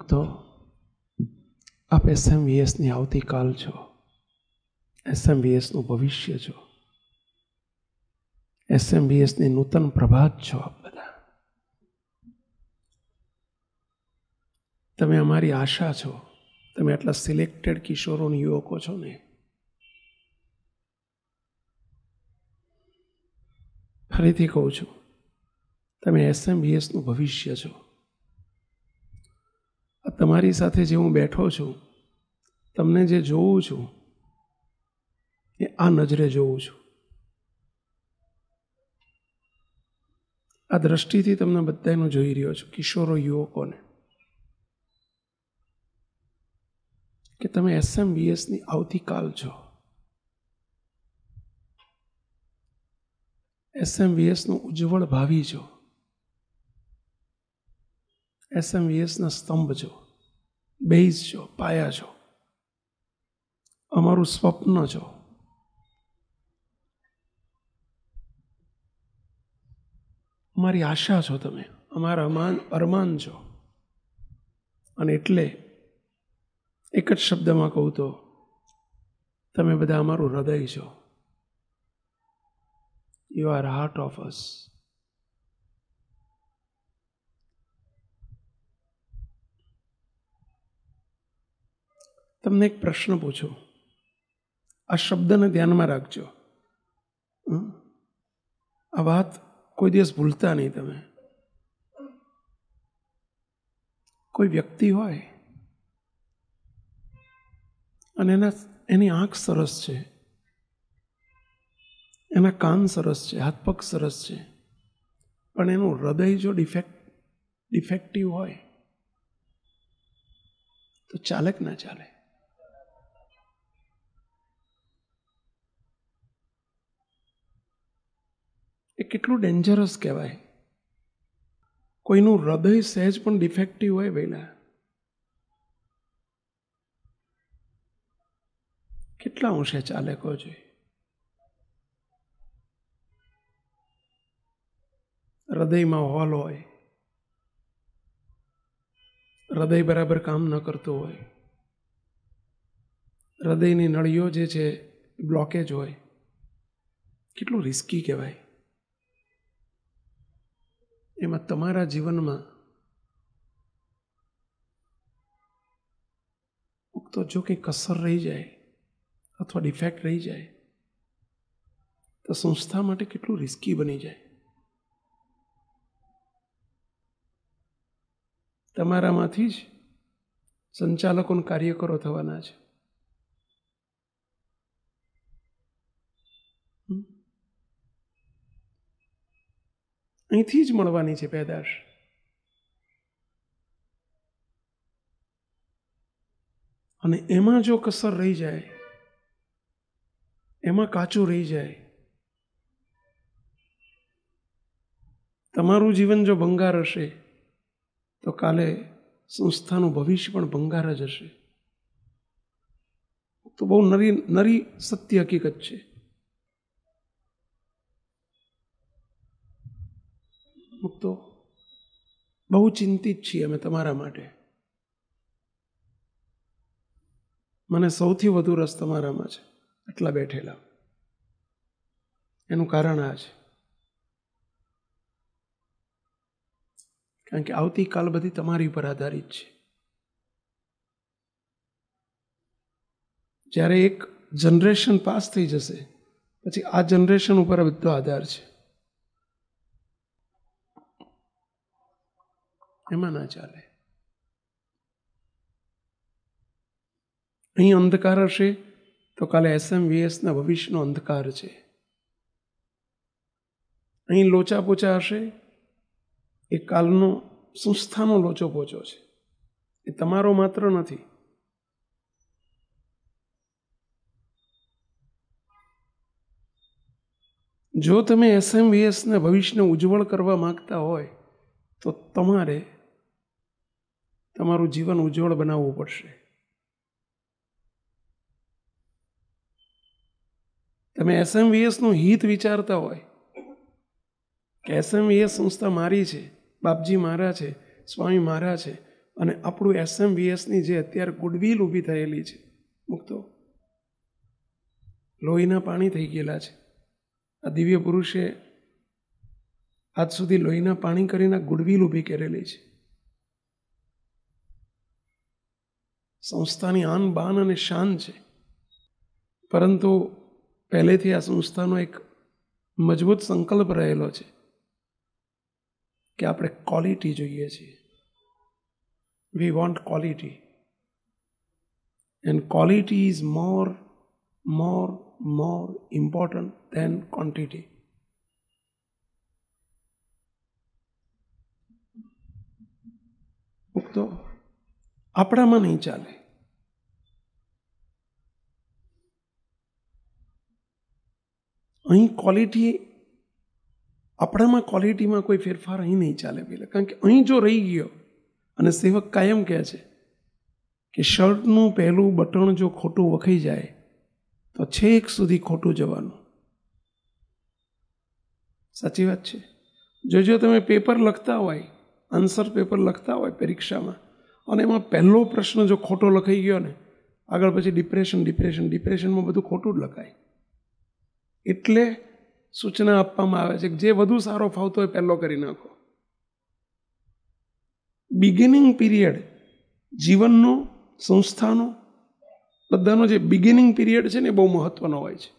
ભક્તો, આપ SMVSની આવતીકાલ છો, SMVSનું ભવિષ્ય છો, SMVSની નૂતન પ્રભાત છો. આપ બધા તમે અમારી આશા છો. તમે આટલા સિલેક્ટેડ કિશોરો અને યુવકો છો ને. ફરીથી કહું છું, તમે SMVSનું ભવિષ્ય છો. તમારી સાથે જે હું બેઠો છું, તમને જે જોઉં છું એ આ નજરે જોઉં છું. આ દ્રષ્ટિથી તમને બધાનું જોઈ રહ્યો છું, કિશોરો યુવકોને, કે તમે SMVSની આવતીકાલ છો. SMVSનું ઉજ્જવળ ભાવિ છો. SMVSના સ્તંભ છો, બેઝ છો, પાયા છો, અમારું સ્વપ્ન છો. અમારી આશા છો તમે, અમારા અરમાન છો. અને એટલે એક જ શબ્દમાં કહું તો તમે બધા અમારું હૃદય છો. You are heart of us. તમને એક પ્રશ્ન પૂછું, આ શબ્દને ધ્યાનમાં રાખજો. આ વાત કોઈ દિવસ ભૂલતા નહીં તમે. કોઈ વ્યક્તિ હોય અને એની આંખ સરસ છે, એના કાન સરસ છે, હાથ પગ સરસ છે, પણ એનું હૃદય જો ડિફેક્ટિવ હોય તો ચાલે કે ના ચાલે? એ કેટલું ડેન્જરસ કહેવાય. કોઈનું હૃદય સહેજ પણ ડિફેક્ટિવ હોય પહેલા, કેટલા અંશે ચાલે કહો જોઈએ? હૃદયમાં હોલ હોય, હૃદય બરાબર કામ ન કરતું હોય, હૃદયની નળીઓ જે છે બ્લોકેજ હોય, કેટલું રિસ્કી કહેવાય. એમાં તમારા જીવનમાં તો જો કંઈ કસર રહી જાય અથવા ડિફેક્ટ રહી જાય તો સંસ્થા માટે કેટલું રિસ્કી બની જાય. તમારામાંથી જ સંચાલકો અને કાર્યકરો થવાના છે. અહીંથી જ મળવાની છે પેદાશ. અને એમાં જો કસર રહી જાય, એમાં કાચું રહી જાય, તમારું જીવન જો ભંગાર હશે તો કાલે સંસ્થાનું ભવિષ્ય પણ ભંગાર જ હશે. તો બહુ નરી સત્ય હકીકત છે. તો બહુ ચિંતિત છીએ અમે તમારા માટે. મને સૌથી વધુ રસ તમારામાં છે, આટલા બેઠેલા. એનું કારણ આ છે, કારણ કે આવતીકાલ બધી તમારી ઉપર આધારિત છે. જ્યારે એક જનરેશન પાસ થઈ જશે પછી આ જનરેશન ઉપર બધો આધાર છે. એમાં ના ચાલે. અહીં અંધકાર હશે તો કાલે SMVSના ભવિષ્યનો અંધકાર છે. અહીં લોચા પોચા હશે એ કાલનો સંસ્થાનો લોચો પોચો છે. એ તમારો માત્ર નથી. જો તમે SMVSના ભવિષ્યને ઉજ્જવળ કરવા માંગતા હોય તો તમારે તમારું જીવન ઉજ્જવળ બનાવવું પડશે. તમે SMVSનું હિત વિચારતા હોય કે SMVS સંસ્થા મારી છે, બાપજી મારા છે, સ્વામી મારા છે, અને આપણું SMVSની જે અત્યારે ગુડવિલ ઊભી થયેલી છે, મુક્તો લોહીના પાણી થઈ ગયેલા છે. આ દિવ્ય પુરુષે આજ સુધી લોહીના પાણી કરીને ગુડવિલ ઊભી કરેલી છે. સંસ્થાની આન બાન અને શાન છે. પરંતુ પહેલેથી આ સંસ્થાનો એક મજબૂત સંકલ્પ રહેલો છે કે આપણે ક્વોલિટી જોઈએ છીએ. We want quality, and quality is more important then quantity. તો આપણામાં નહીં ચાલે. અહીં ક્વોલિટી, આપણામાં ક્વોલિટીમાં કોઈ ફેરફાર અહીં નહીં ચાલે પેલા. કારણ કે અહીં જો રહી ગયો, અને સેવક કાયમ કહે છે કે શર્ટનું પહેલું બટન જો ખોટું વખાઈ જાય તો છેક સુધી ખોટું જવાનું. સાચી વાત છે. જો તમે પેપર લખતા હોય, આન્સર પેપર લખતા હોય પરીક્ષામાં, અને એમાં પહેલો પ્રશ્ન જો ખોટો લખાઈ ગયો ને, આગળ પછી ડિપ્રેશનમાં બધું ખોટું જ લખાય. એટલે સૂચના આપવામાં આવે છે કે જે વધુ સારો ફાવતો હોય પહેલો કરી નાખો. બિગિનિંગ પીરિયડ જીવનનો, સંસ્થાનો, બધાનો જે બિગિનિંગ પીરિયડ છે ને એ બહુ મહત્વનો હોય છે.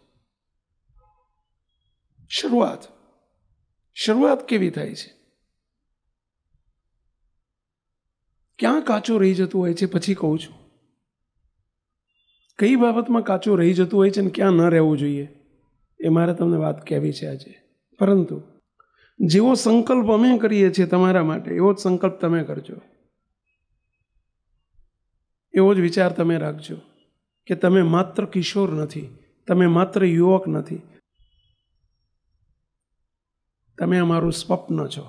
શરૂઆત કેવી થાય છે? ક્યાં કાચું રહી જતું હોય છે? પછી કહું છું કઈ બાબતમાં કાચું રહી જતું હોય છે ને ક્યાં ન રહેવું જોઈએ, એ મારે તમને વાત કહેવી છે આજે. પરંતુ જેવો સંકલ્પ અમે કરીએ છીએ તમારા માટે, એવો જ સંકલ્પ તમે કરજો. એવો જ વિચાર તમે રાખજો કે તમે માત્ર કિશોર નથી, તમે માત્ર યુવક નથી, તમે અમારું સ્વપ્ન છો,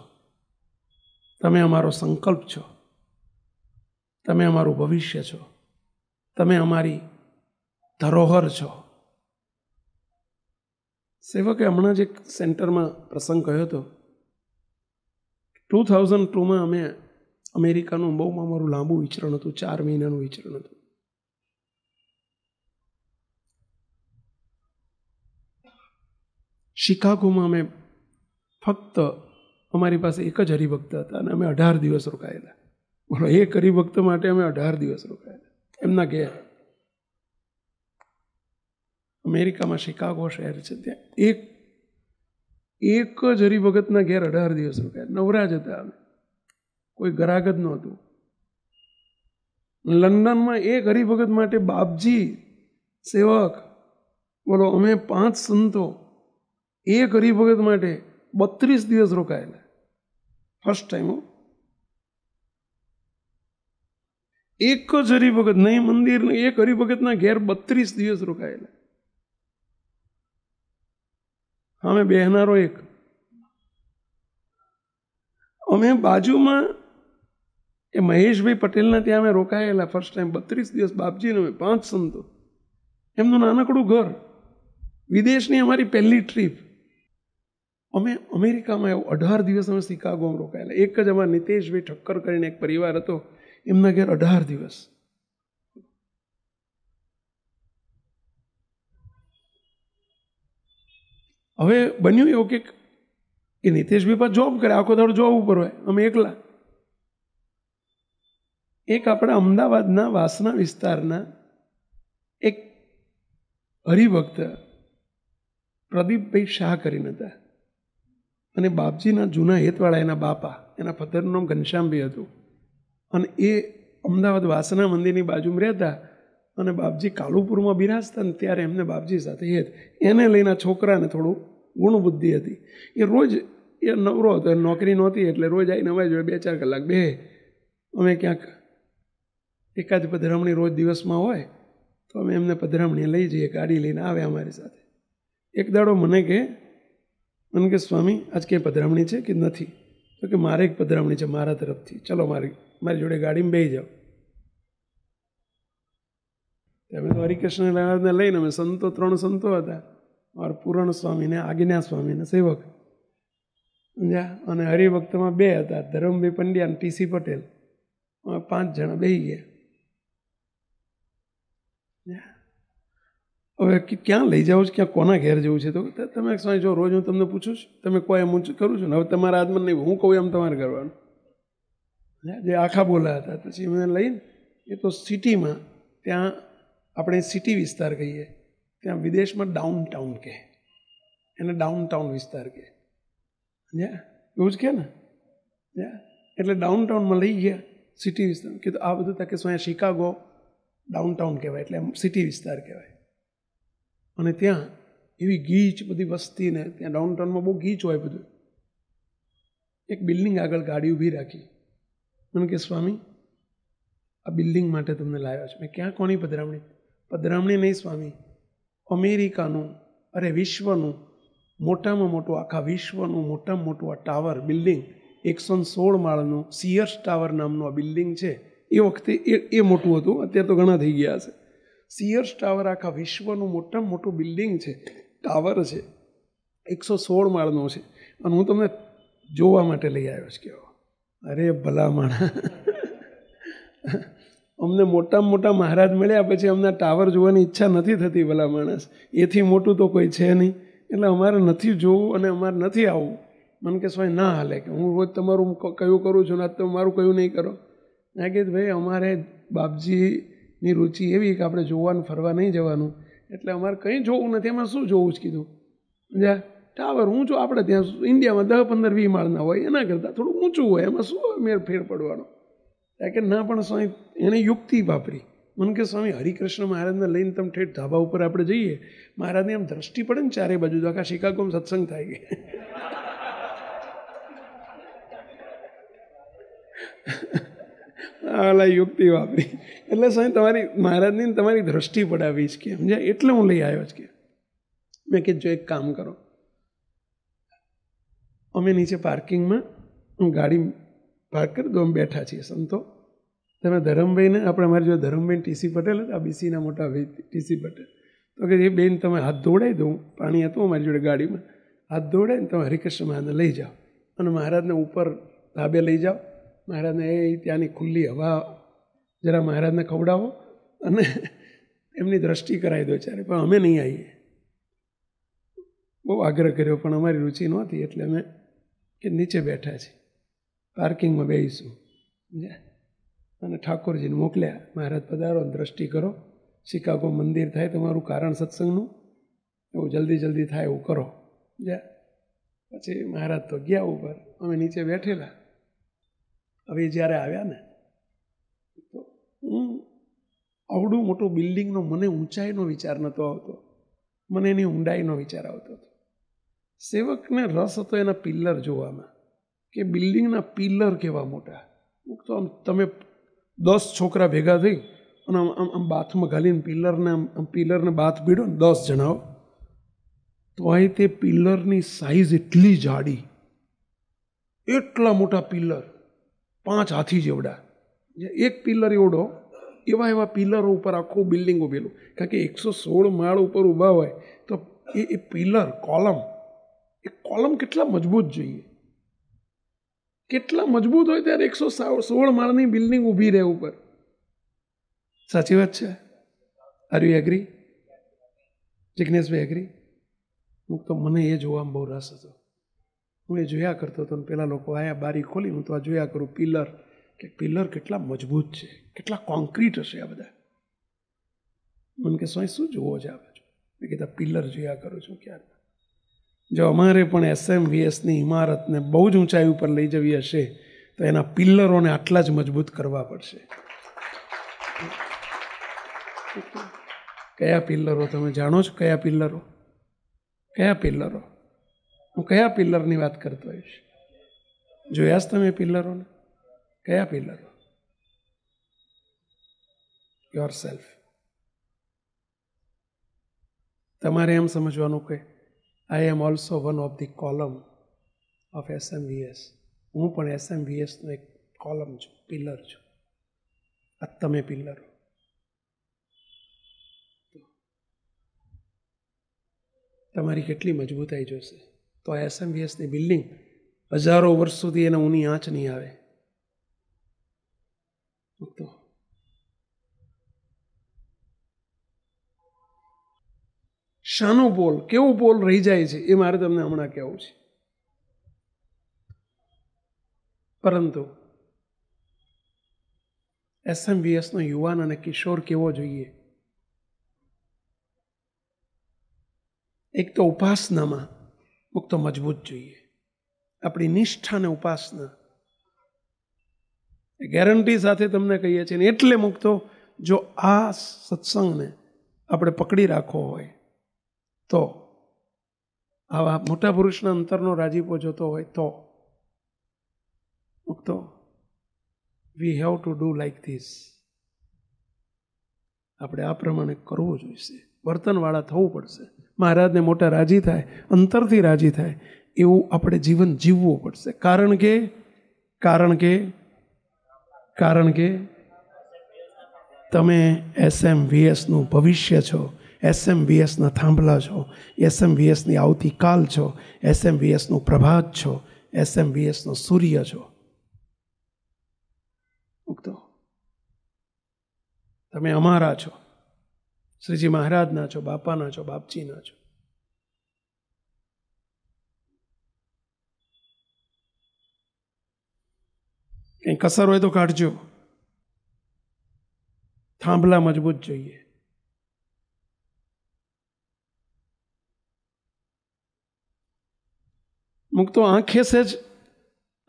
તમે અમારો સંકલ્પ છો, તમે અમારું ભવિષ્ય છો, તમે અમારી ધરોહર છો. સેવકે હમણાં જ એક સેન્ટરમાં પ્રસંગ કહ્યો હતો. 2002માં અમે અમેરિકાનું બહુ અમારું લાંબુ વિચરણ હતું, 4 મહિનાનું વિચરણ હતું. શિકાગોમાં અમે ફક્ત, અમારી પાસે એક જ હરિભક્ત હતા અને અમે 18 દિવસ રોકાયેલા. બોલો, એક હરિભક્ત માટે અમે 18 દિવસ રોકાયેલા એમના ઘેર. અમેરિકામાં શિકાગો શહેર છે, ત્યાં એક જ હરિભગતના ઘેર 18 દિવસ રોકાયા. નવરા જ હતા અમે, કોઈ ગ્રાહક જ નહોતું. લંડનમાં એક હરિભગત માટે બાપજી સેવક, બોલો, અમે 5 સંતો એક હરિભગત માટે 32 દિવસ રોકાયેલા. First time. એક જ હરિભગત, નહીં મંદિર, એક હરિભગતના ઘેર 32 દિવસ રોકાયેલા. અમે બેહનારો એક. અમે બાજુમાં એ મહેશભાઈ પટેલના ત્યાં અમે રોકાયેલા ફર્સ્ટ ટાઈમ 32 દિવસ. બાપજીને અમે 5 સંતો, એમનું નાનકડું ઘર. વિદેશની અમારી પહેલી ટ્રીપ. અમે અમેરિકામાં 18 દિવસ અમે શિકાગોમાં રોકાયેલા. એક જ અમારા નિતેશભાઈ ઠક્કર કરીને એક પરિવાર હતો, એમના ઘેર 18 દિવસ. હવે બન્યું એવું કે નિતેશભાઈ પાસે જોબ કરે, આખો દાડો જોબ ઉપર હોય, અમે એકલા. એક આપણા અમદાવાદના વાસના વિસ્તારના એક હરિભક્ત પ્રદીપભાઈ શાહ કરીને હતા, અને બાપજીના જૂના હેતવાળા એના બાપા, એના ફાધરનું નામ ઘનશ્યામભાઈ હતું. અને એ અમદાવાદ વાસના મંદિરની બાજુમાં રહેતા, અને બાપજી કાલુપુરમાં બિરાજતા ને ત્યારે એમને બાપજી સાથે હેત. એને લઈને છોકરાને થોડું ગુણબુદ્ધિ હતી. એ રોજ એ નવરો હતો, એ નોકરી નહોતી, એટલે રોજ આવીને અમારી જોડે 2-4 કલાક બે. અમે ક્યાંક એકાદ પધરામણી રોજ દિવસમાં હોય તો અમે એમને પધરામણી લઈ જઈએ, ગાડી લઈને આવે અમારી સાથે. એક દાડો મને કે સ્વામી આજ ક્યાંય પધરામણી છે કે નથી? તો કે મારે એક પધરામણી છે મારા તરફથી, ચલો મારી જોડે ગાડીમાં બેસી જાઓ. અમે તો હરિકૃષ્ણ ને લઈને અમે સંતો, 3 સંતો હતા, મારા પૂરણ સ્વામીને, આજ્ઞા સ્વામીને સેવક, અને હરિભક્તમાં 2 હતા, ધરમભાઈ પંડ્યા અને TC પટેલ. 5 જણા બેસી ગયા. હવે ક્યાં લઈ જાઓ છો, ક્યાં કોના ઘેર જવું છે? તો તમે સ્વામી જો રોજ હું તમને પૂછું છું, તમે કોઈ એમ કરું છું ને, હવે તમારા હાથમાં નહીં, હું કહું એમ તમારે કરવાનું. જે આખા બોલા હતા પછી મને લઈને, એ તો સિટીમાં, ત્યાં આપણે સિટી વિસ્તાર કહીએ, ત્યાં વિદેશમાં ડાઉન ટાઉન કહે, એને ડાઉન ટાઉન વિસ્તાર કહે. એવું જ કહે ને. એટલે ડાઉન ટાઉનમાં લઈ ગયા સિટી વિસ્તાર. કીધું આ બધું તકે શું શિકાગો ડાઉન ટાઉન કહેવાય, એટલે સિટી વિસ્તાર કહેવાય. અને ત્યાં એવી ગીચ બધી વસ્તી ને, ત્યાં ડાઉન ટાઉનમાં બહુ ગીચ હોય બધું. એક બિલ્ડિંગ આગળ ગાડી ઊભી રાખી. મને કે સ્વામી આ બિલ્ડિંગ માટે તમને લાવ્યો છે. મેં ક્યાં કોની પધરામણી? પધરામણી નહીં સ્વામી, અમેરિકાનું, અરે વિશ્વનું મોટામાં મોટું, આખા વિશ્વનું મોટામાં મોટું આ ટાવર બિલ્ડિંગ, 116 માળનું સિયર્સ ટાવર નામનું આ બિલ્ડિંગ છે. એ વખતે એ મોટું હતું, અત્યારે તો ઘણા થઈ ગયા છે. સિયર્સ ટાવર આખા વિશ્વનું મોટામાં મોટું બિલ્ડિંગ છે, ટાવર છે, 116 માળનો છે, અને હું તમને જોવા માટે લઈ આવ્યો છું. કેવો અરે ભલા માણા, અમને મોટામાં મોટા મહારાજ મળ્યા પછી અમને ટાવર જોવાની ઈચ્છા નથી થતી. ભલા માણસ, એથી મોટું તો કોઈ છે નહીં, એટલે અમારે નથી જોવું અને અમારે નથી આવવું. મને કે સ્વામી ના હાલે, કે હું રોજ તમારું કયું કરું છું ને આજ તો મારું કયું નહીં કરો. મેં કીધું ભાઈ અમારે બાપજીની રુચિ એવી કે આપણે જોવાનું ફરવા નહીં જવાનું, એટલે અમારે કંઈ જોવું નથી. એમાં શું જોવું જ કીધું. જા ટાવર ઊંચું, આપણે ત્યાં ઇન્ડિયામાં 10, 15, 20 માળના હોય, એના કરતાં થોડું ઊંચું હોય, એમાં શું મેળ ફેર પડવાનો? કે ના પણ સ્વામી એને યુક્તિ વાપરી. મને કે સ્વામી હરિકૃષ્ણ મહારાજને લઈને તમે ઠેઠ ધાબા ઉપર આપણે જઈએ, મહારાજની આમ દ્રષ્ટિ પડે ને ચારે બાજુ, તો આખા શિકાગોમાં સત્સંગ થાય ગઈ. આલા યુક્તિ વાપરી. એટલે સ્વામી તમારી મહારાજની તમારી દ્રષ્ટિ પડાવી જ કે સમજ્યા, એટલે હું લઈ આવ્યો જ કે. મેં કીધું જો એક કામ કરો, અમે નીચે પાર્કિંગમાં હું ગાડી પાર્ક કરી દો, અમે બેઠા છીએ સંતો. તમે ધરમભાઈને, આપણે અમારી જોડે ધરમભાઈ ટીસી પટેલ હતા, બીસીના મોટા ભાઈ ટીસી પટેલ, તો કે એ બેન તમે હાથ ધોવડાવી દઉં, પાણી હતું અમારી જોડે ગાડીમાં, હાથ ધોવડાવીને તમે હરિકૃષ્ણ મહારાજને લઈ જાઓ અને મહારાજને ઉપર ધાબે લઈ જાઓ. મહારાજને એ ત્યાંની ખુલ્લી હવા જરા મહારાજને ખવડાવો અને એમની દ્રષ્ટિ કરાવી દો ચારે. પણ અમે નહીં આવીએ. બહુ આગ્રહ કર્યો પણ અમારી રુચિ નહોતી, એટલે અમે કે નીચે બેઠા છીએ, પાર્કિંગમાં બેસીશું. અને ઠાકોરજીને મોકલ્યા, મહારાજ પધારો, દ્રષ્ટિ કરો, શિકાગો મંદિર થાય તમારું કારણ સત્સંગનું, એવું જલ્દી જલ્દી થાય એવું કરો. પછી મહારાજ તો ગયા ઉપર, અમે નીચે બેઠેલા. હવે જ્યારે આવ્યા ને, તો હું આવડું મોટું બિલ્ડિંગનો મને ઊંચાઈનો વિચાર નહોતો આવતો, મને એની ઊંડાઈનો વિચાર આવતો હતો. સેવકને રસ હતો એના પિલ્લર જોવામાં, કે બિલ્ડિંગના પિલ્લર કેવા મોટા. તો આમ તમે 10 છોકરા ભેગા થઈ અને આમ બાથમાં ઘાલીને પિલ્લરને બાથ ભીડો ને 10 જણાઓ, તો અહીં તે પિલ્લરની સાઈઝ એટલી જાડી, એટલા મોટા પિલ્લર, 5 હાથી જેવડા, એક પિલ્લર એવડો, એવા પિલ્લરો ઉપર આખું બિલ્ડિંગ ઉભેલું. કારણ કે 116 માળ ઉપર ઊભા હોય તો એ પિલ્લર કોલમ કેટલા મજબૂત જોઈએ, કેટલા મજબૂત હોય ત્યારે 116 માળની બિલ્ડિંગ ઊભી રહે ઉપર. સાચી વાત છે. Are you agree? જિજ્ઞેશભાઈ એગ્રી? તો મને એ જોવામાં બહુ રસ હતો. હું એ જોયા કરતો હતો ને પેલા લોકો આયા બારી ખોલી, હું તો આ જોયા કરું પિલ્લર, કે પિલ્લર કેટલા મજબૂત છે, કેટલા કોન્ક્રીટ હશે આ બધા. મને કે સ્વામી શું જોવો છે આ બાજુ? મેં કીધા પિલ્લર જોયા કરું છું. ક્યારે જો અમારે પણ SMVSની ઇમારતને બહુ જ ઊંચાઈ ઉપર લઈ જવી હશે તો એના પિલ્લરોને આટલા જ મજબૂત કરવા પડશે. કયા પિલ્લરો તમે જાણો છો? કયા પિલ્લરો? કયા પિલ્લરો? હું કયા પિલ્લરની વાત કરતો હોઈશ? જોયા જ તમે પિલ્લરોને? કયા પિલ્લરો? Your self. તમારે એમ સમજવાનું કે I am also one of the column of SMVS. હું પણ SMVSનો એક કોલમ છું, પિલ્લર છું. આ તમે પિલ્લરો. તમારી કેટલી મજબૂતાઈ જોશે તો SMVSની બિલ્ડિંગ 1000 વર્ષ સુધી એને ઊની આંચ નહીં આવે. શાનો પોલ, કેવો પોલ રહી જાય છે એ મારે તમને હમણાં કહેવું છે. પરંતુ SMVSનો યુવાન અને કિશોર કેવો જોઈએ? એક તો ઉપાસનામાં મુક્તો મજબૂત જોઈએ. આપણી નિષ્ઠા અને ઉપાસના ગેરંટી સાથે તમને કહીએ છીએ ને, એટલે મુક્તો જો આ સત્સંગને આપણે પકડી રાખવો હોય તો, આવા મોટા પુરુષના અંતરનો રાજીપો જોતો હોય તો મુક્તો we have to do like this. આપણે આ પ્રમાણે કરવું જોઈશે, વર્તનવાળા થવું પડશે. મહારાજને મોટા રાજી થાય, અંતરથી રાજી થાય એવું આપણે જીવન જીવવું પડશે. કારણ કે તમે SMVSનું ભવિષ્ય છો, SMVSના થાંભલા છો, SMVSની આવતીકાલ છો, SMVSનું પ્રભાત છો, SMVSનો સૂર્ય છો. મુક્તો તમે અમારા છો, શ્રીજી મહારાજના છો, બાપાના છો, બાપજીના છો. કંઈ કસર હોય તો કાઢજો. થાંભલા મજબૂત જોઈએ. મુક્તો આંખે સહેજ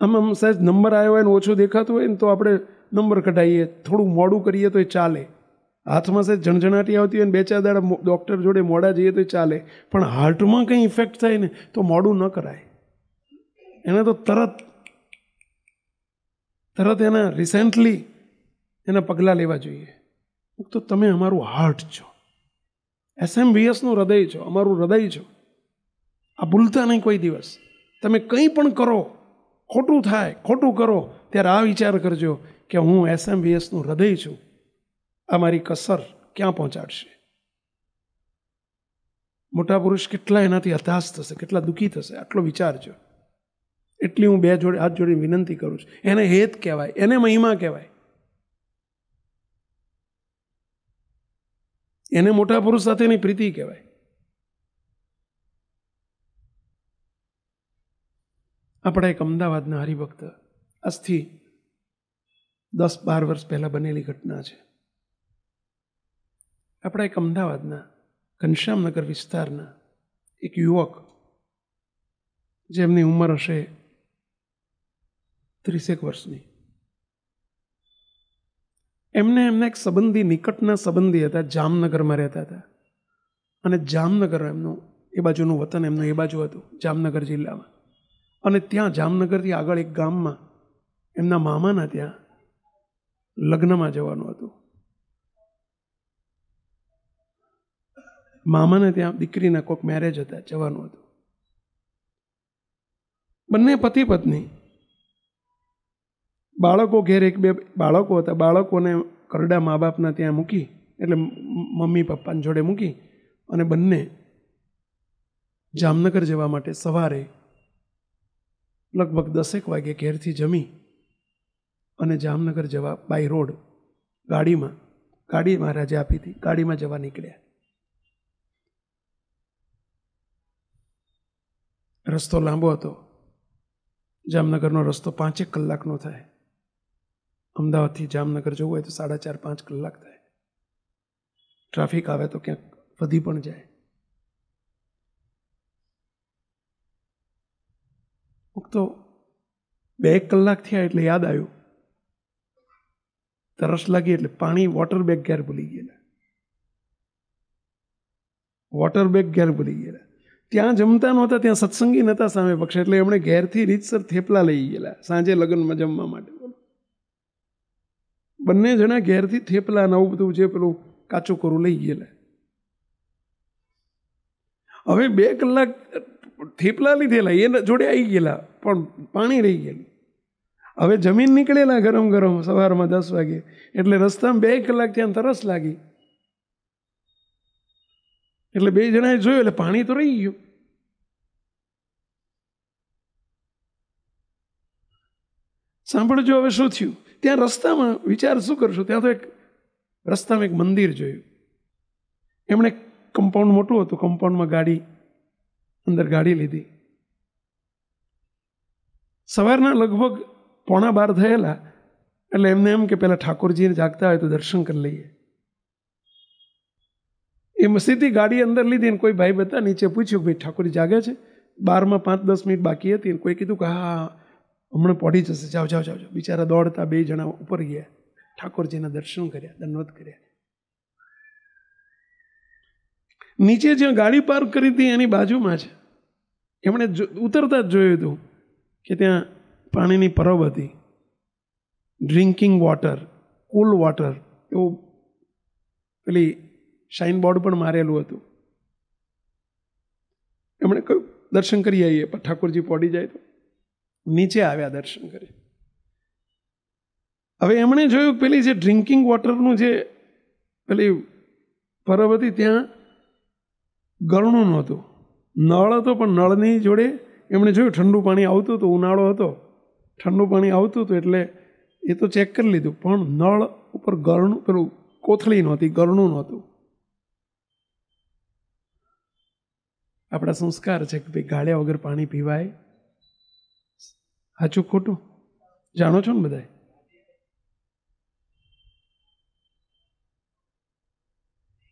આમ સહેજ નંબર આવ્યો હોય ને ઓછું દેખાતું હોય ને તો આપણે નંબર કઢાવીએ, થોડું મોડું કરીએ તો એ ચાલે. હાથમાં સહેજ ઝણઝણાટી આવતી હોય ને 2-4 દાડા ડૉક્ટર જોડે મોડા જઈએ તો ચાલે. પણ હાર્ટમાં કંઈ ઇફેક્ટ થાય ને તો મોડું ન કરાય. એને તો તરત એના રિસેન્ટલી એના પગલાં લેવા જોઈએ. તો તમે અમારું હાર્ટ છો, SMVSનું હૃદય છો, અમારું હૃદય છો. આ ભૂલતા નહીં કોઈ દિવસ. તમે કંઈ પણ કરો, ખોટું થાય, ખોટું કરો, ત્યારે આ વિચાર કરજો કે હું SMVSનું હૃદય છું. આ મારી કસર ક્યાં પહોંચાડશે? મોટા પુરુષ કેટલા એનાથી હતાશ થશે, કેટલા દુઃખી થશે, આટલો વિચારજો. એટલી હું 2 જોડે હાથ જોડી વિનંતી કરું છું. એને હેત કહેવાય, એને મહિમા કહેવાય. એને મોટા પુરુષ સાથેની પ્રીતિ કહેવાય. આપણા એક અમદાવાદના હરિભક્ત, આજથી 10-12 વર્ષ પહેલાં બનેલી ઘટના છે. આપણા એક અમદાવાદના ઘનશ્યામનગર વિસ્તારના એક યુવક, જેમની ઉંમર હશે 30 વર્ષની, એમના એક સંબંધી, નિકટના સંબંધી હતા, જામનગરમાં રહેતા હતા. અને જામનગર એમનું એ બાજુનું વતન, એમનું એ બાજુ હતું, જામનગર જિલ્લામાં. અને ત્યાં જામનગરથી આગળ એક ગામમાં એમના મામાના ત્યાં લગ્નમાં જવાનું હતું. મામાને ત્યાં દીકરીના કોઈક મેરેજ હતા, જવાનું હતું. બંને પતિ પત્ની, બાળકો ઘેર 1-2 બાળકો હતા. બાળકોને કરડા મા બાપના ત્યાં મૂકી, એટલે મમ્મી પપ્પાની જોડે મૂકી અને બંને જામનગર જવા માટે સવારે લગભગ 10 વાગે ઘેરથી જમી અને જામનગર જવા બાય રોડ ગાડી મહારાજે આપી હતી, ગાડીમાં જવા નીકળ્યા. રસ્તો લાંબો હતો. જામનગરનો રસ્તો 5 કલાકનો થાય. અમદાવાદથી જામનગર જવું હોય તો 4.5-5 કલાક થાય. ટ્રાફિક આવે તો ક્યાંક વધી પણ જાય. તો 2 કલાક થયા એટલે યાદ આવ્યું, તરસ લાગી એટલે પાણી, વોટર બેગ ઘેર ભૂલી ગયેલા. ત્યાં જમતા નહોતા, ત્યાં સત્સંગી નહોતા સામે પક્ષે, એટલે એમણે ઘેરથી રીતસર થેપલા લઈ ગયેલા સાંજે લગ્નમાં જમવા માટે. બંને જણા ઘેરથી થેપલા નવું બધું જે પેલું કાચું કોરું લઈ ગયેલા. હવે 2 કલાક થેપલા લીધેલા, એ જોડે આવી ગયેલા, પણ પાણી રહી ગયેલું. હવે જમીન નીકળેલા ગરમ ગરમ સવારમાં 10 વાગે, એટલે રસ્તામાં 2 કલાક ત્યાં તરસ લાગી. એટલે 2 જણાએ જોયું, એટલે પાણી તો રહી ગયું. સાંભળજો હવે શું થયું. ત્યાં રસ્તામાં વિચાર શું કરશું, ત્યાં તો એક રસ્તામાં એક મંદિર જોયું. એમણે કમ્પાઉન્ડ મોટું હતું, કમ્પાઉન્ડમાં ગાડી, અંદર ગાડી લીધી. સવારના લગભગ 11:15 થયેલા, એટલે એમને એમ કે પેલા ઠાકોરજીને જાગતા હોય તો દર્શન કરી લઈએ. એ સીધી ગાડી અંદર લીધી ને કોઈ ભાઈ બતા નીચે પૂછ્યું ભાઈ ઠાકોરજી જાગે છે? 12માં 5-10 મિનિટ બાકી હતી. કોઈ કીધું કે હા હમણાં પડી જશે, જાઓ જાઓ જાઓ. બિચારા દોડતા 2 જણા ઉપર ગયા, ઠાકોરજીના દર્શન કર્યા, દંડવત કર્યા. નીચે જ્યાં ગાડી પાર્ક કરી હતી એની બાજુમાં છે, એમણે ઉતરતા જ જોયું હતું કે ત્યાં પાણીની પરબ હતી, ડ્રિંકિંગ વોટર, કુલ વોટર, એવું પેલી સાઇન બોર્ડ પણ મારેલું હતું. એમણે કહ્યું દર્શન કરી આવીએ, પણ ઠાકોરજી પડી જાય તો નીચે આવ્યા, દર્શન કરી. હવે એમણે જોયું પેલી જે ડ્રિંકિંગ વોટરનું જે પેલી પરબ હતી ત્યાં ગરણું નહોતું, નળ હતો, પણ નળની જોડે એમણે જોયું ઠંડુ પાણી આવતું હતું, ઉનાળો હતો, ઠંડુ પાણી આવતું હતું, એટલે એ તો ચેક કરી લીધું, પણ નળ ઉપર ગરણું, પેલું કોથળી નહોતી, ગરણું નહોતું. આપણા સંસ્કાર છે કે ભાઈ ગાળ્યા વગર પાણી પીવાય. સાચું ખોટું જાણો છો ને બધા?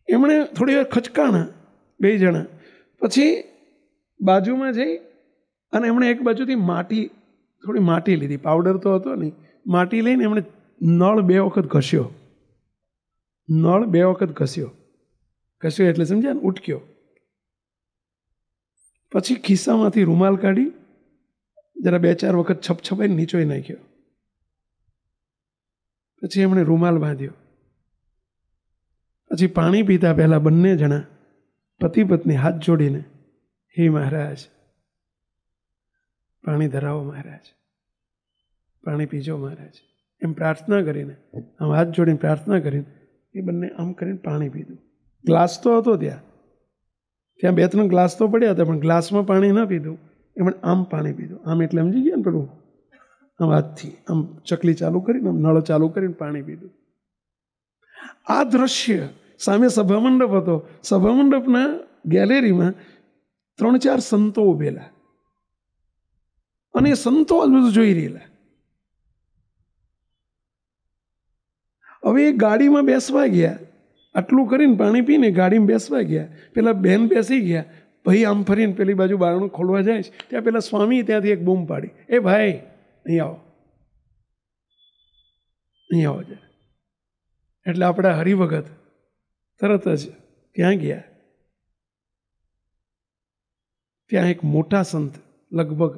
એમણે થોડી વાર ખચકાણા 2 જણા, પછી બાજુમાં જઈ અને એમણે એક બાજુથી થોડી માટી લીધી, પાવડર તો હતો નહીં, માટી લઈને એમણે નળ 2 વખત ઘસ્યો. નળ 2 વખત ઘસ્યો એટલે સમજ્યા ને, ઉટક્યો. પછી ખિસ્સામાંથી રૂમાલ કાઢી જરા 2-4 વખત છપછપાઈને નીચોઈ નાખ્યો. પછી એમણે રૂમાલ બાંધ્યો. પછી પાણી પીતા પહેલા બંને જણા પતિ પત્ની હાથ જોડીને, હે મહારાજ પાણી ધરાવો, મહારાજ પાણી પીજો મહારાજ, એમ પ્રાર્થના કરીને, આમ હાથ જોડીને પ્રાર્થના કરીને એ બંને આમ કરીને પાણી પીધું. ગ્લાસ તો હતો ત્યાં 2-3 ગ્લાસ તો પડ્યા હતા, પણ ગ્લાસમાં પાણી ન પીધું, એમણે આમ પાણી પીધું. આમ એટલે સમજી ગયા ને, પેલું આમ હાથથી આમ ચકલી ચાલુ કરીને, આમ નળ ચાલુ કરીને પાણી પીધું. આ દ્રશ્ય સામે સભામંડપ હતો, સભામંડપના ગેલેરીમાં 3-4 સંતો ઉભેલા, અને એ સંતો આ બધું જોઈ રહેલા. હવે એ ગાડીમાં બેસવા ગયા, આટલું કરીને પાણી પીને ગાડીમાં બેસવા ગયા. પેલા બેન બેસી ગયા, ભાઈ આમ ફરીને પેલી બાજુ બારણું ખોલવા જાય છે, ત્યાં પેલા સ્વામી ત્યાંથી એક બૂમ પાડી, એ ભાઈ અહીં આવો, અહીં આવો જરા. એટલે આપણા હરિભગત તરત જ ત્યાં ગયા. ત્યાં એક મોટા સંત, લગભગ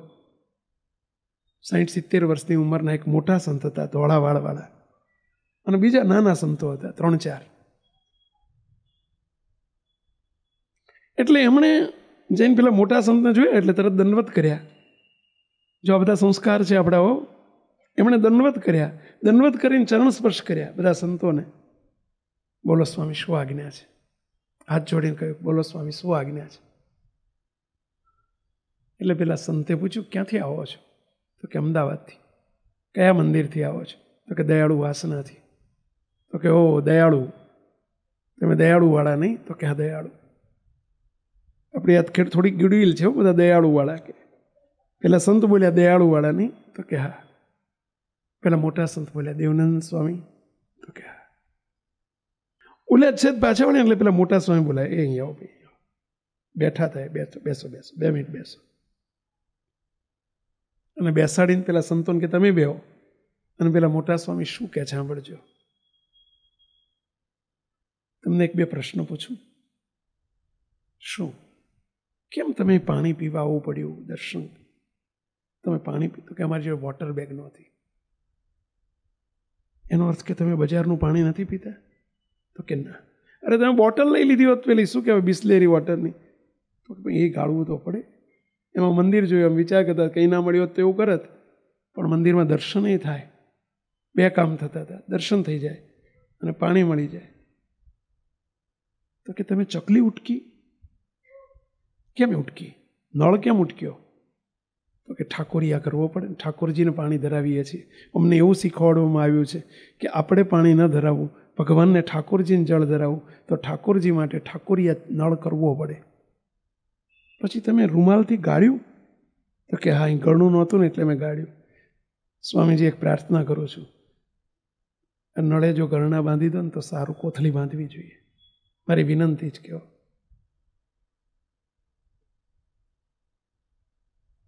60-70 વર્ષની ઉંમરના એક મોટા સંત હતા, ધોળા વાળવાળા, અને બીજા નાના સંતો હતા 3-4. એટલે એમણે જઈને પેલા મોટા સંતને જોયા એટલે તરત દંડવત કર્યા. જો આ બધા સંસ્કાર છે આપણાઓ, એમણે દંડવત કર્યા. દંડવત કરીને ચરણ સ્પર્શ કર્યા બધા સંતોને. બોલો સ્વામી શું આજ્ઞા છે? હાથ જોડીને કહ્યું બોલો સ્વામી શું આજ્ઞા છે? એટલે પેલા સંતે પૂછ્યું ક્યાંથી આવો છો? તો કે અમદાવાદથી. કયા મંદિરથી આવો છો? તો કે દયાળુ વાસનાથી. તો કે ઓ દયાળુ, તમે દયાળુવાળા નહીં? તો કે હા દયાળુ. આપણી હાથખેડ થોડી ગુડવિલ છે બધા દયાળુવાળા. કે પેલા સંત બોલ્યા દયાળુવાળા નહીં? તો કે હા. પેલા મોટા સંત બોલ્યા દેવનંદ સ્વામી? તો કે હા. ઓલા છે પાછા વળે એટલે પેલા મોટા સ્વામી બોલાય એ અહીં આવો ભાઈ, બેઠા થાય, બેસો બેસો બેસો, 2 મિનિટ બેસો. અને બેસાડીને પેલા સંતોને કે તમે બેહો. અને પેલા મોટા સ્વામી શું કહે છે સાંભળજો. તમને 1-2 પ્રશ્ન પૂછું. શું કેમ તમે પાણી પીવા આવવું પડ્યું? દર્શન તમે પાણી પીતો કે અમારી જોડે વોટર બેગ નહોતી. એનો અર્થ કે તમે બજારનું પાણી નથી પીતા? તો કે ના. અરે તમે બોટલ લઈ લીધી હોત પેલી શું કહેવાય બિસ્લેરી વોટરની, તો એ ગાળવું તો પડે. એમાં મંદિર જોયું, એમ વિચાર કરતા કંઈ ના મળ્યું હોત તો એવું કરત, પણ મંદિરમાં દર્શન થાય. 2 કામ થતા હતા, દર્શન થઈ જાય અને પાણી મળી જાય. તો કે તમે ચકલી ઉટકી કેમ ઉટકી? નળ કેમ ઉટક્યો? તો કે ઠાકોરિયા કરવો પડે, ઠાકોરજીને પાણી ધરાવીએ છીએ. અમને એવું શીખવાડવામાં આવ્યું છે કે આપણે પાણી ન ધરાવવું, ભગવાનને ઠાકોરજીને જળ ધરાવવું તો ઠાકોરજી માટે ઠાકોરિયા નળ કરવો પડે. પછી તમે રૂમાલથી ગાળ્યું તો કે હા અહીં ગળનું નહોતું ને એટલે મેં ગાળ્યું. સ્વામીજી એક પ્રાર્થના કરું છું, નળે જો ગરણા બાંધી દો ને તો સારું કોથળી બાંધવી જોઈએ. મારી વિનંતી જ કહો.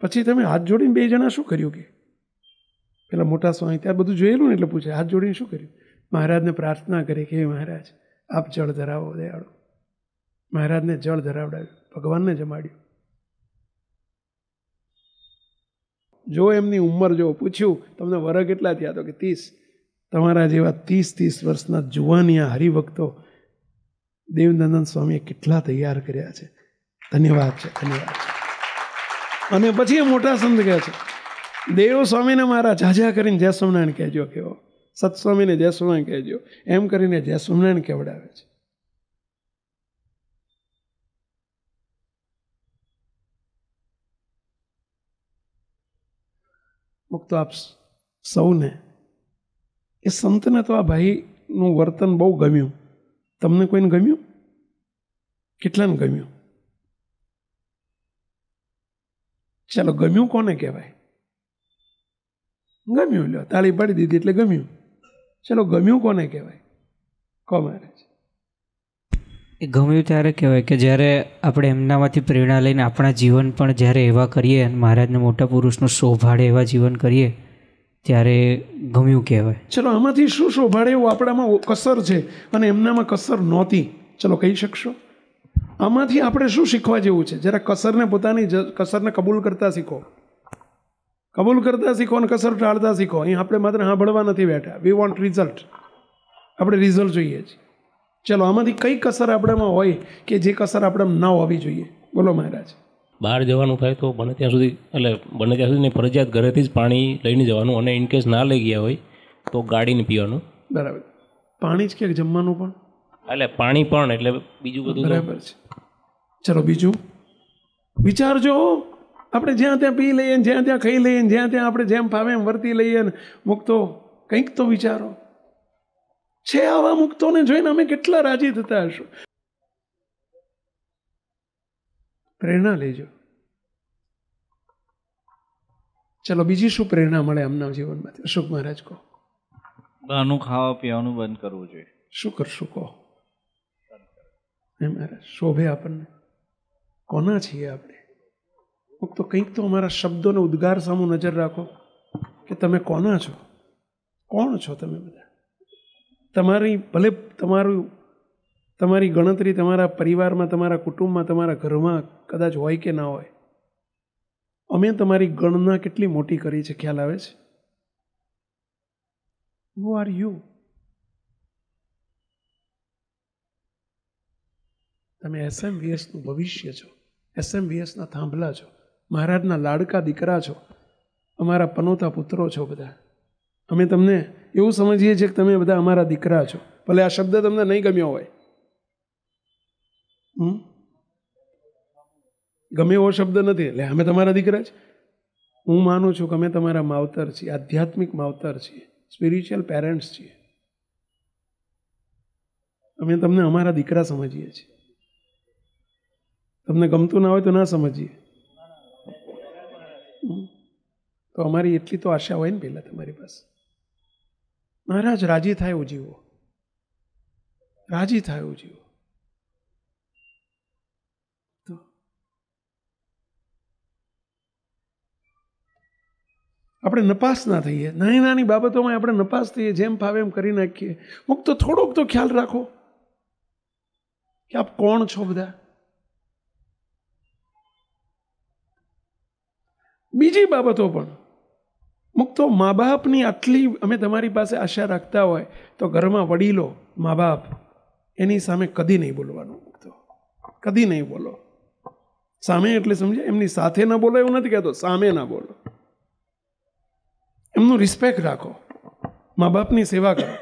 પછી તમે હાથ જોડીને બે જણા શું કર્યું કે પેલા મોટા સ્વામી ત્યાં બધું જોયેલું ને એટલે પૂછે હાથ જોડીને શું કર્યું? મહારાજને પ્રાર્થના કરી કે મહારાજ આપ જળ ધરાવો દયાળુ. મહારાજને જળ ધરાવડાવ્યું, ભગવાનને જમાડ્યું. જો એમની ઉંમર જો પૂછ્યું તમને વરહ કેટલા થયા તો કે 30. તમારા જેવા 30 વર્ષના જુવાનિયા હરિભક્તો દેવનંદન સ્વામીએ કેટલા તૈયાર કર્યા છે. ધન્યવાદ છે, ધન્યવાદ છે. અને પછી એ મોટા સંત કહે છે દેવ સ્વામીને મારા ઝાઝા કરીને જય સ્વામિનારાયણ કહેજો, કેવો સત્સ્વામીને જય સ્વામિનારાયણ કહેજો, એમ કરીને જય સ્વામિનારાયણ કહેવડાવે છે. મુક્તો આપ સૌને એ સંતને તો આ ભાઈનું વર્તન બહુ ગમ્યું. તમને કોઈને ગમ્યું? કેટલાને ગમ્યું? ચાલો ગમ્યું કોને કહેવાય? ગમ્યું, લ્યો તાળી પાડી દીધી એટલે ગમ્યું. ચાલો ગમ્યું કોને કહેવાય? કહો મહારાજ. એ ગમ્યું ત્યારે કહેવાય કે જ્યારે આપણે એમનામાંથી પ્રેરણા લઈને આપણા જીવન પણ જ્યારે એવા કરીએ, મહારાજના મોટા પુરુષનું શોભાડે એવા જીવન કરીએ ત્યારે ગમ્યું કહેવાય. ચલો આમાંથી શું શોભાડે એવું આપણામાં કસર છે અને એમનામાં કસર નહોતી, ચલો કહી શકશો? આમાંથી આપણે શું શીખવા જેવું છે? જરા કસરને પોતાની કસરને કબૂલ કરતા શીખો. કબૂલ કરતા શીખો અને કસર ટાળતા શીખો. અહીં આપણે માત્ર સાંભળવા નથી બેઠા. We want result. આપણે રિઝલ્ટ જોઈએ છીએ. ચલો આમાંથી કઈ કસર આપણામાં હોય કે જે કસર આપણે ન હોવી જોઈએ? બોલો મહારાજ. બહાર જવાનું થાય તો બને ત્યાં સુધી ફરજિયાત ઘરેથી જ પાણી લઈને જવાનું, અને ઇનકેસ ના લઈ ગયા હોય તો ગાડીને પીવાનું. બરાબર. પાણી જ કે જમવાનું પણ? એટલે પાણી પણ, એટલે બીજું બધું બરાબર છે. ચલો બીજું વિચારજો. આપણે જ્યાં ત્યાં પી લઈએ, જ્યાં ત્યાં ખાઈ લઈએ, જ્યાં ત્યાં આપણે જેમ ફાવે એમ વર્તી લઈએ ને મુક્તો, કંઈક તો વિચારો. છે આવા મુક્તોને જોઈને અમે કેટલા રાજી થતા હશું. પ્રેરણા લેજો. ચલો બીજી શું પ્રેરણા મળે એમના જીવનમાંથી? અશોક મહારાજ કહો. બહારનું ખાવા પીવાનું બંધ કરવું જોઈએ. શું કરશું કહો? મહારાજ શોભે આપણને? કોના છીએ આપણે? તો કંઈક તો અમારા શબ્દોને ઉદ્ગાર સામુ નજર રાખો કે તમે કોના છો? કોણ છો તમે બધા? તમારી ભલે તમારી ગણતરી તમારા પરિવારમાં, તમારા કુટુંબમાં, તમારા ઘરમાં કદાચ હોય કે ના હોય. અમે તમારી ગણના કેટલી મોટી કરી છે ખ્યાલ આવે છે? Who are you? તમે SMVSનું ભવિષ્ય છો. SMVSના થાંભલા છો. મહારાજના લાડકા દીકરા છો. અમારા પનોતા પુત્રો છો બધા. અમે તમને એવું સમજીએ છીએ કે તમે બધા અમારા દીકરા છો. ભલે આ શબ્દ તમને નહીં ગમ્યો હોય. ગમે એવો શબ્દ નથી. એટલે અમે તમારા દીકરા છે. હું માનું છું કે અમે તમારા માવતર છીએ, આધ્યાત્મિક માવતર છીએ, સ્પિરિચ્યુઅલ પેરેન્ટ્સ છીએ. અમે તમને અમારા દીકરા સમજીએ છીએ. તમને ગમતું ના હોય તો ના સમજીએ. તો અમારી એટલી તો આશા હોય ને પહેલા તમારી પાસે. મહારાજ રાજી થાય એવું જીવો. રાજી થાય એવું જીવો. તો આપણે નપાસ ના થઈએ. નાની નાની બાબતોમાં આપણે નપાસ થઈએ, જેમ ફાવે એમ કરી નાખીએ. મુક્ત થોડોક તો ખ્યાલ રાખો કે આપ કોણ છો બધા. બીજી બાબતો પણ મુક્તો, મા બાપની આટલી અમે તમારી પાસે આશા રાખતા હોય તો ઘરમાં વડીલો, મા બાપ, એની સામે કદી નહીં બોલવાનું. મુક્તો કદી નહીં બોલો. સામે એટલે સમજે, એમની સાથે ના બોલો એવું નથી કહેતો, સામે ના બોલો. એમનું રિસ્પેક્ટ રાખો. મા બાપની સેવા કરો.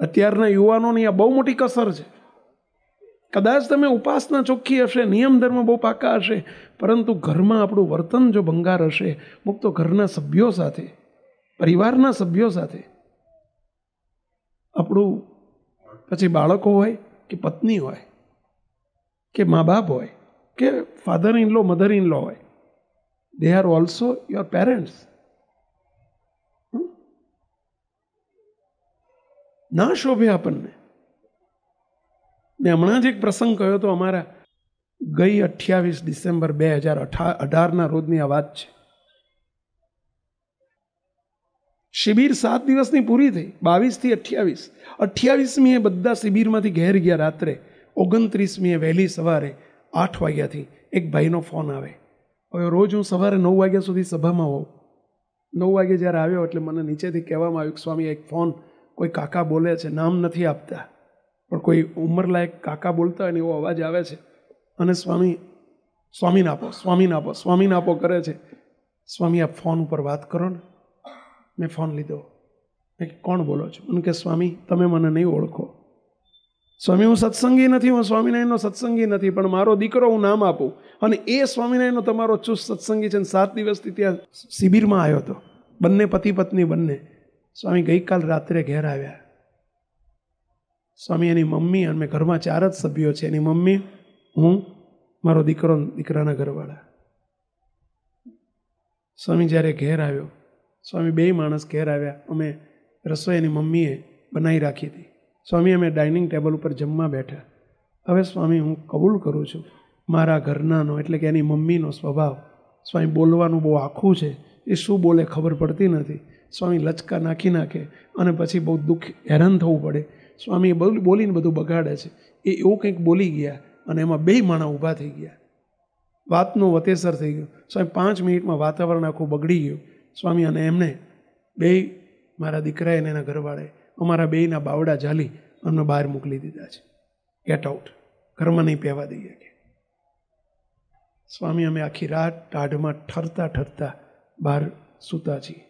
અત્યારના યુવાનોની આ બહુ મોટી કસર છે. કદાચ તમે ઉપાસના ચોખ્ખી હશે, નિયમ ધર્મ બહુ પાકા હશે, પરંતુ ઘરમાં આપણું વર્તન જો ભંગાર હશે, મુક્તો ઘરના સભ્યો સાથે, પરિવારના સભ્યો સાથે આપણું પછી બાળકો હોય કે પત્ની હોય કે મા બાપ હોય કે father in law mother in law હોય, they are also your parents. ના શોભે આપણને. મેં હમણાં જ એક પ્રસંગ કહ્યો તો અમારા ગઈ 28 ડિસેમ્બર 2018 રોજની આ વાત છે. શિબિર 7 દિવસની પૂરી થઈ, 22 થી 28. 28મીએ બધા શિબિરમાંથી ઘેર ગયા રાત્રે. 29મીએ વહેલી સવારે 8 વાગ્યાથી એક ભાઈનો ફોન આવે. હવે રોજ હું સવારે 9 વાગ્યા સુધી સભામાં હોઉં. 9 વાગે જ્યારે આવ્યો એટલે મને નીચેથી કહેવામાં આવ્યું કે સ્વામી એક ફોન કોઈ કાકા બોલે છે, નામ નથી આપતા પણ કોઈ ઉંમરલાયક કાકા બોલતા હોય ને એવો અવાજ આવે છે અને સ્વામીને આપો સ્વામીને આપો સ્વામીને આપો કરે છે. સ્વામી આપ ફોન ઉપર વાત કરો ને. મેં ફોન લીધો. મેં કોણ બોલો છો? મને કે સ્વામી તમે મને નહીં ઓળખો. સ્વામી હું સત્સંગી નથી, હું સ્વામિનારાયણનો સત્સંગી નથી, પણ મારો દીકરો હું નામ આપું અને એ સ્વામિનારાયણનો તમારો ચુસ્ત સત્સંગી છે. 7 દિવસથી ત્યાં શિબિરમાં આવ્યો હતો, બંને પતિ પત્ની બંને. સ્વામી ગઈકાલ રાત્રે ઘેર આવ્યા. સ્વામી એની મમ્મી અને ઘરમાં 4 જ સભ્યો છે, એની મમ્મી, હું, મારો દીકરો, દીકરાના ઘરવાળા. સ્વામી જ્યારે ઘેર આવ્યો, સ્વામી 2 માણસ ઘેર આવ્યા. અમે રસોઈ એની મમ્મીએ બનાવી રાખી હતી. સ્વામી અમે ડાઇનિંગ ટેબલ ઉપર જમવા બેઠા. હવે સ્વામી હું કબૂલ કરું છું મારા ઘરનાનો એટલે કે એની મમ્મીનો સ્વભાવ, સ્વામી બોલવાનું બહુ આખું છે, એ શું બોલે ખબર પડતી નથી. સ્વામી લચકા નાખી નાખે અને પછી બહુ દુઃખ હેરાન થવું પડે. સ્વામી બોલીને બધું બગાડે છે. એ એવું કંઈક બોલી ગયા અને એમાં 2 માણા ઊભા થઈ ગયા. વાતનું વતેસર થઈ ગયું. સ્વામી 5 મિનિટમાં વાતાવરણ આખું બગડી ગયું. સ્વામી અને એમને 2 મારા દીકરાએ અને એના ઘરવાળાએ અમારા 2ના બાવડા ઝાલી અમને બહાર મોકલી દીધા છે. ગેટ આઉટ, ઘરમાં નહીં પહેવા દઈએ કે. સ્વામી અમે આખી રાત ટાઢમાં ઠરતા ઠરતા બહાર સૂતા છીએ.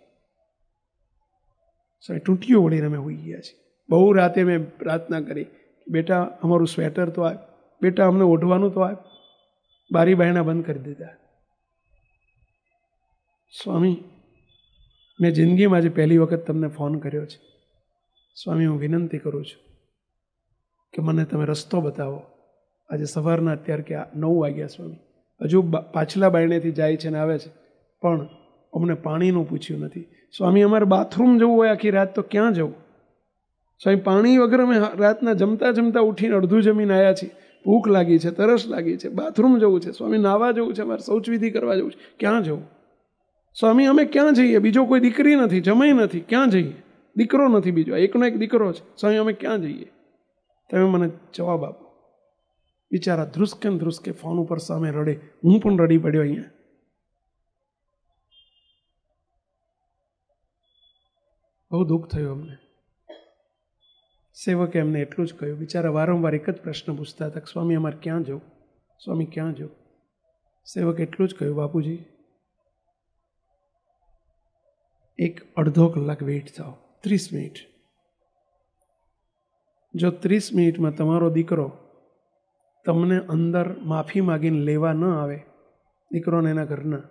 સ્વામી તૂટીઓ વળીને અમે હોઈ ગયા છીએ. બહુ રાતે મેં પ્રાર્થના કરી, બેટા અમારું સ્વેટર તો આપ, બેટા અમને ઓઢવાનું તો આપ. બારી બાયણા બંધ કરી દીધા. સ્વામી મેં જિંદગીમાં આજે પહેલી વખત તમને ફોન કર્યો છે. સ્વામી હું વિનંતી કરું છું કે મને તમે રસ્તો બતાવો. આજે સવારના અત્યારે કે 9 વાગ્યા સ્વામી, હજુ પાછલા બાયણેથી જાય છે ને આવે છે, પણ અમને પાણીનું પૂછ્યું નથી. સ્વામી અમારે બાથરૂમ જવું હોય આખી રાત તો ક્યાં જવું? સ્વામી પાણી વગર અમે રાતના જમતા જમતા ઉઠીને અડધું જમીને આવ્યા છીએ. ભૂખ લાગી છે, તરસ લાગી છે, બાથરૂમ જવું છે સ્વામી, નાહવા જવું છે, અમારે શૌચવિધિ કરવા જવું છે, ક્યાં જવું? સ્વામી અમે ક્યાં જઈએ? બીજો કોઈ દીકરી નથી, જમાઈ નથી, ક્યાં જઈએ? દીકરો નથી બીજો, એકનો એક દીકરો છે. સ્વામી અમે ક્યાં જઈએ? તમે મને જવાબ આપો. બિચારા ધ્રુસકે ફોન ઉપર સામે રડે. હું પણ રડી પડ્યો અહીંયા. બહુ દુઃખ થયું અમને. સેવકે એમને એટલું જ કહ્યું. બિચારા વારંવાર એક જ પ્રશ્ન પૂછતા હતા, સ્વામી અમારે ક્યાં જવું? સ્વામી ક્યાં જવું? સેવકે એટલું જ કહ્યું, બાપુજી એક અડધો કલાક વેઇટ થાઓ, 30 મિનિટ. જો 30 મિનિટમાં તમારો દીકરો તમને અંદર માફી માગીને લેવા ન આવે, દીકરોને એના ઘરના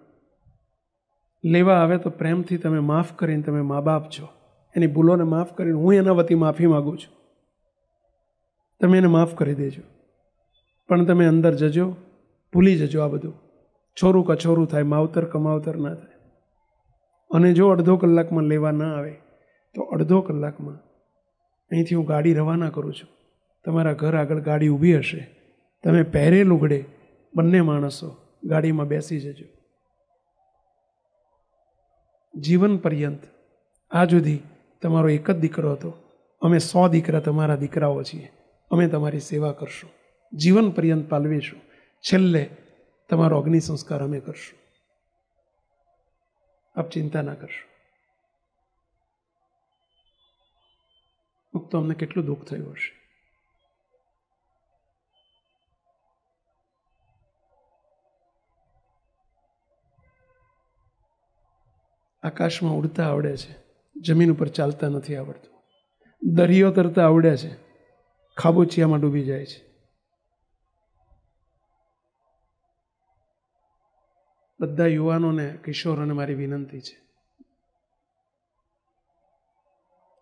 લેવા આવે તો પ્રેમથી તમે માફ કરીને, તમે મા બાપ છો, એની ભૂલોને માફ કરીને હું એના વતી માફી માગું છું, તમે એને માફ કરી દેજો. પણ તમે અંદર જજો, ભૂલી જજો આ બધું. છોરું કછોરું થાય, માવતર કમાવતર ના થાય. અને જો અડધો કલાકમાં લેવા ના આવે તો અડધો કલાકમાં અહીંથી હું ગાડી રવાના કરું છું. તમારા ઘર આગળ ગાડી ઊભી હશે, તમે પહેરે લુગડે બંને માણસો ગાડીમાં બેસી જજો. જીવન પર્યંત આ સુધી તમારો એક જ દીકરો હતો, અમે 100 દીકરા તમારા દીકરાઓ છીએ, અમે તમારી સેવા કરશું, જીવન પર્યંત પાલવીશું. છેલ્લે તમારો અગ્નિ સંસ્કાર અમે કરશું. આપ ચિંતા ના કરશો. તો અમને કેટલું દુઃખ થયું હશે. આકાશમાં ઉડતા આવડે છે, જમીન ઉપર ચાલતા નથી આવડતું. દરિયો તરતા આવડે છે, ખાબોચિયામાં ડૂબી જાય છે. બધા યુવાનોને, કિશોરોને મારી વિનંતી છે,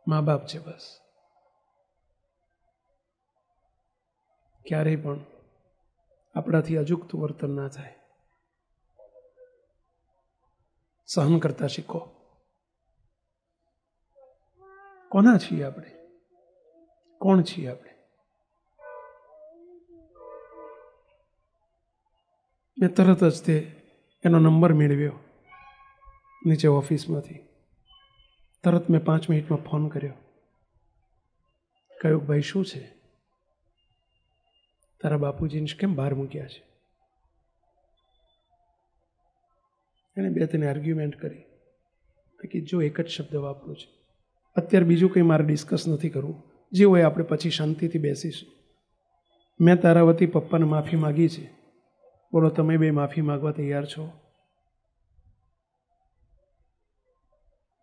મા બાપ છે બસ, ક્યારેય પણ આપણાથી અજુકતું વર્તન ના થાય. સહન કરતા શીખો. કોના છીએ આપણે? કોણ છીએ આપણે? મેં તરત જ તે એનો નંબર મેળવ્યો નીચે ઓફિસમાંથી. તરત મેં 5 મિનિટમાં ફોન કર્યો. કહ્યું, ભાઈ શું છે? તારા બાપુજીને કેમ બહાર મૂક્યા છે? એને 2-3 આર્ગ્યુમેન્ટ કરી કે જો એક જ શબ્દ વાપરું છે, અત્યારે બીજું કંઈ મારે ડિસ્કસ નથી કરવું, જે હોય આપણે પછી શાંતિથી બેસીશું. મેં તારા વતી પપ્પાને માફી માગી છે, બોલો તમે બે માફી માગવા તૈયાર છો?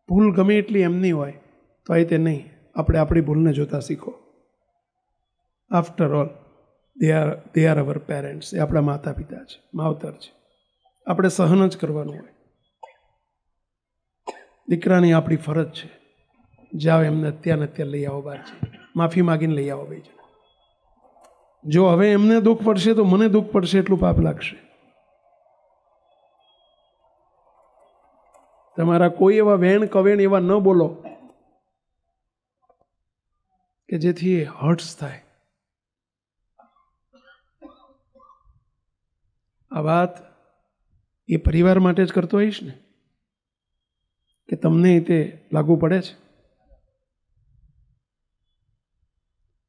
ભૂલ ગમે એટલી એમની હોય તો એ તે નહીં, આપણે આપણી ભૂલને જોતા શીખો. After all they are our parents. એ આપણા માતા પિતા છે, માવતર છે. આપણે સહન જ કરવાનું હોય. દીકરાની આપણી ફરજ છે, જાઓ એમને અત્યારે લઈ આવો બહાર છે, માફી માગીને લઈ આવો ભાઈ. જો હવે એમને દુઃખ પડશે તો મને દુઃખ પડશે, એટલું પાપ લાગશે. તમારા કોઈ એવા વેણ કવેણ એવા ન બોલો કે જેથી એ હર્ટ્સ થાય. આ વાત એ પરિવાર માટે જ કરતો હોઈશ ને, કે તમને તે લાગુ પડે છે?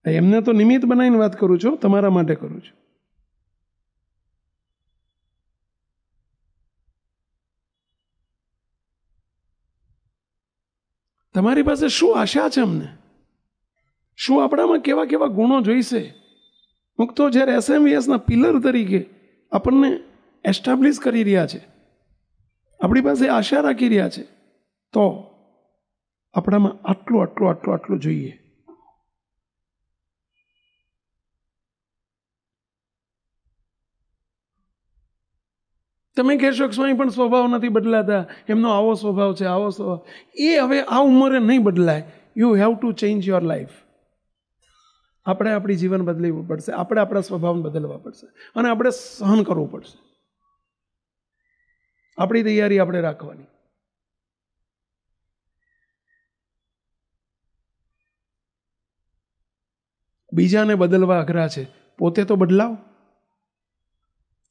એમને તો નિમિત્ત બનાવીને વાત કરું છું, તમારા માટે કરું છું. તમારી પાસે શું આશા છે અમને? શું આપણામાં કેવા કેવા ગુણો જોઈશે? મુક્તો જ્યારે SMVSના પિલર તરીકે આપણને એસ્ટાબ્લિશ કરી રહ્યા છે, આપણી પાસે આશા રાખી રહ્યા છે, તો આપણામાં આટલું આટલું આટલું આટલું જોઈએ. તમે કહેશો કે સ્વામી પણ સ્વભાવ નથી બદલાતા, એમનો આવો સ્વભાવ છે, આવો સ્વભાવ. એ હવે આ ઉંમરે નહીં બદલાય. You have to change your life. આપણે આપણી જીવન બદલવું પડશે, આપણે આપણા સ્વભાવને બદલવા પડશે, અને આપણે સહન કરવું પડશે. આપણી તૈયારી આપણે રાખવાની. બીજાને બદલવા અઘરા છે, પોતે તો બદલાવ.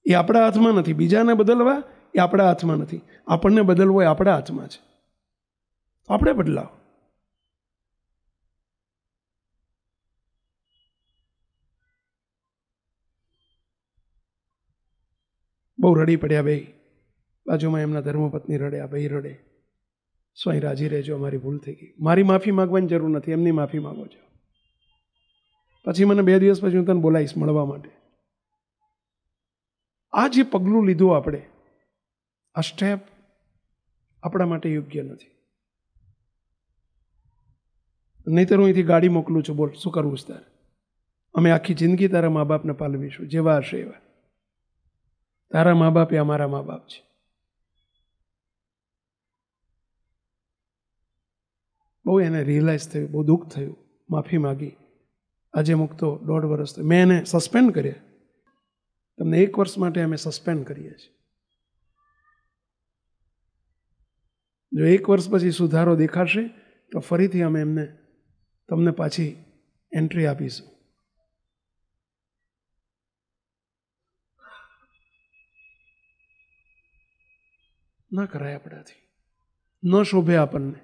એ આપણા હાથમાં નથી. બીજાને બદલવા એ આપણા હાથમાં નથી. આપણને બદલવો એ આપણા હાથમાં છે. આપણે બદલાવ. બહુ રડી પડ્યા ભાઈ. બાજુમાં એમના ધર્મપત્ની રડ્યા, ભાઈ રડે. સ્વાઈ રાજી રહેજો, અમારી ભૂલ થઈ ગઈ. મારી માફી માગવાની જરૂર નથી, એમની માફી માગો છો. પછી મને 2 દિવસ પછી હું તને બોલાવીશ મળવા માટે. આ જે પગલું લીધું આપણે, આ સ્ટેપ આપણા માટે યોગ્ય નથી. નહીંતર હું અહીંથી ગાડી મોકલું છું, બોલ શું કરવું છે તારે? અમે આખી જિંદગી તારા મા બાપને પાલવીશું, જેવા હશે એવા. તારા મા બાપ એ અમારા મા બાપ છે. બહુ એને રિયલાઇઝ થયું, બહુ દુઃખ થયું, માફી માગી. આજે મુક્તો 1.5 વર્ષ થયું. મેં એને સસ્પેન્ડ કર્યા. તમને 1 વર્ષ માટે અમે સસ્પેન્ડ કરીએ છીએ. જો 1 વર્ષ પછી સુધારો દેખાશે તો ફરીથી અમે એમને તમને પાછી એન્ટ્રી આપીશું. ના કરાય આપણાથી, ન શોભે આપણને.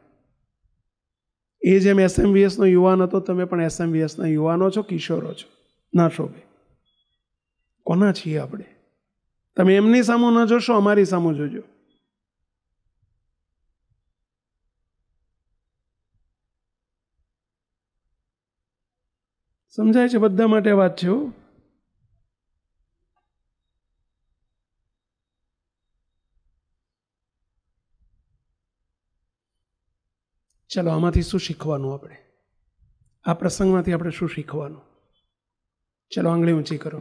એ જેમ SMVSનો યુવાન હતો, તમે પણ SMVSના યુવાનો છો, કિશોરો છો. ના શોભે. કોના છીએ આપણે? તમે એમની સામું ન જોશો, અમારી સામું જોજો. સમજાય છે? બધા માટે વાત છે. ચલો, આમાંથી શું શીખવાનું? આપણે આ પ્રસંગમાંથી આપણે શું શીખવાનું? ચલો, આંગળી ઊંચી કરો.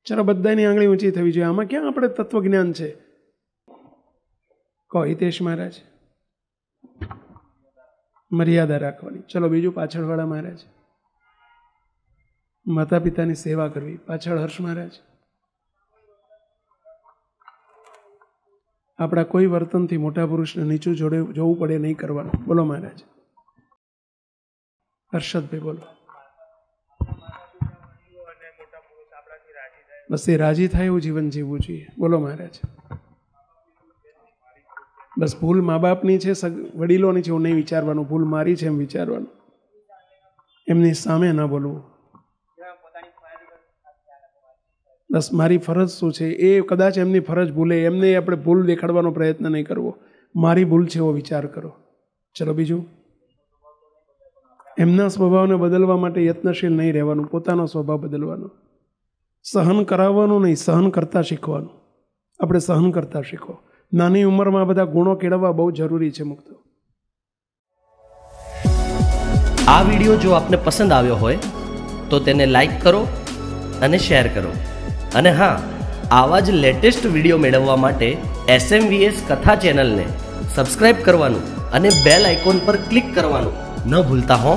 ચલો, બધાની આંગળી ઊંચી થવી જોઈએ. આમાં ક્યાં આપણે તત્વજ્ઞાન છે? કહો હિતેશ મહારાજ. મર્યાદા રાખવાની. ચલો, બીજું પાછળવાળા મહારાજ. માતા પિતાની સેવા કરવી. પાછળ હર્ષ મહારાજ, આપણા કોઈ વર્તનથી મોટા પુરુષને નીચું જોવું પડે નહીં કરવાનું. બોલો મહારાજ. હર્ષદભાઈ બોલો. બસ એ રાજી થાય એવું જીવન જીવવું જોઈએ. બોલો મહારાજ. બસ ભૂલ મા બાપની છે, વડીલોની છે એવું નહીં વિચારવાનું, ભૂલ મારી છે એમ વિચારવાનું, એમની સામે ન બોલવું. બસ મારી ફરજ શું છે એ કદાચ એમની ફરજ ભૂલે, એમને આપણે ભૂલ દેખાડવાનો પ્રયત્ન નહીં કરવો, મારી ભૂલ છે એવો વિચાર કરો. ચલો બીજું, એમના સ્વભાવને બદલવા માટે યત્નશીલ નહીં રહેવાનું, પોતાનો સ્વભાવ બદલવાનો. સહન કરાવવાનું નહીં, સહન કરતાં શીખવાનું. આપણે સહન કરતાં શીખો. નાની ઉંમરમાં બધા ગુણો કેળવવા બહુ જરૂરી છે મુક્તો. આ વિડીયો જો આપને પસંદ આવ્યો હોય તો તેને લાઈક કરો અને શેર કરો. અને હા, આવા જ લેટેસ્ટ વિડીયો મેળવવા માટે SMVS કથા ચેનલને સબસ્ક્રાઇબ કરવાનું અને બેલ આઇકોન પર ક્લિક કરવાનું ન ભૂલતા હો.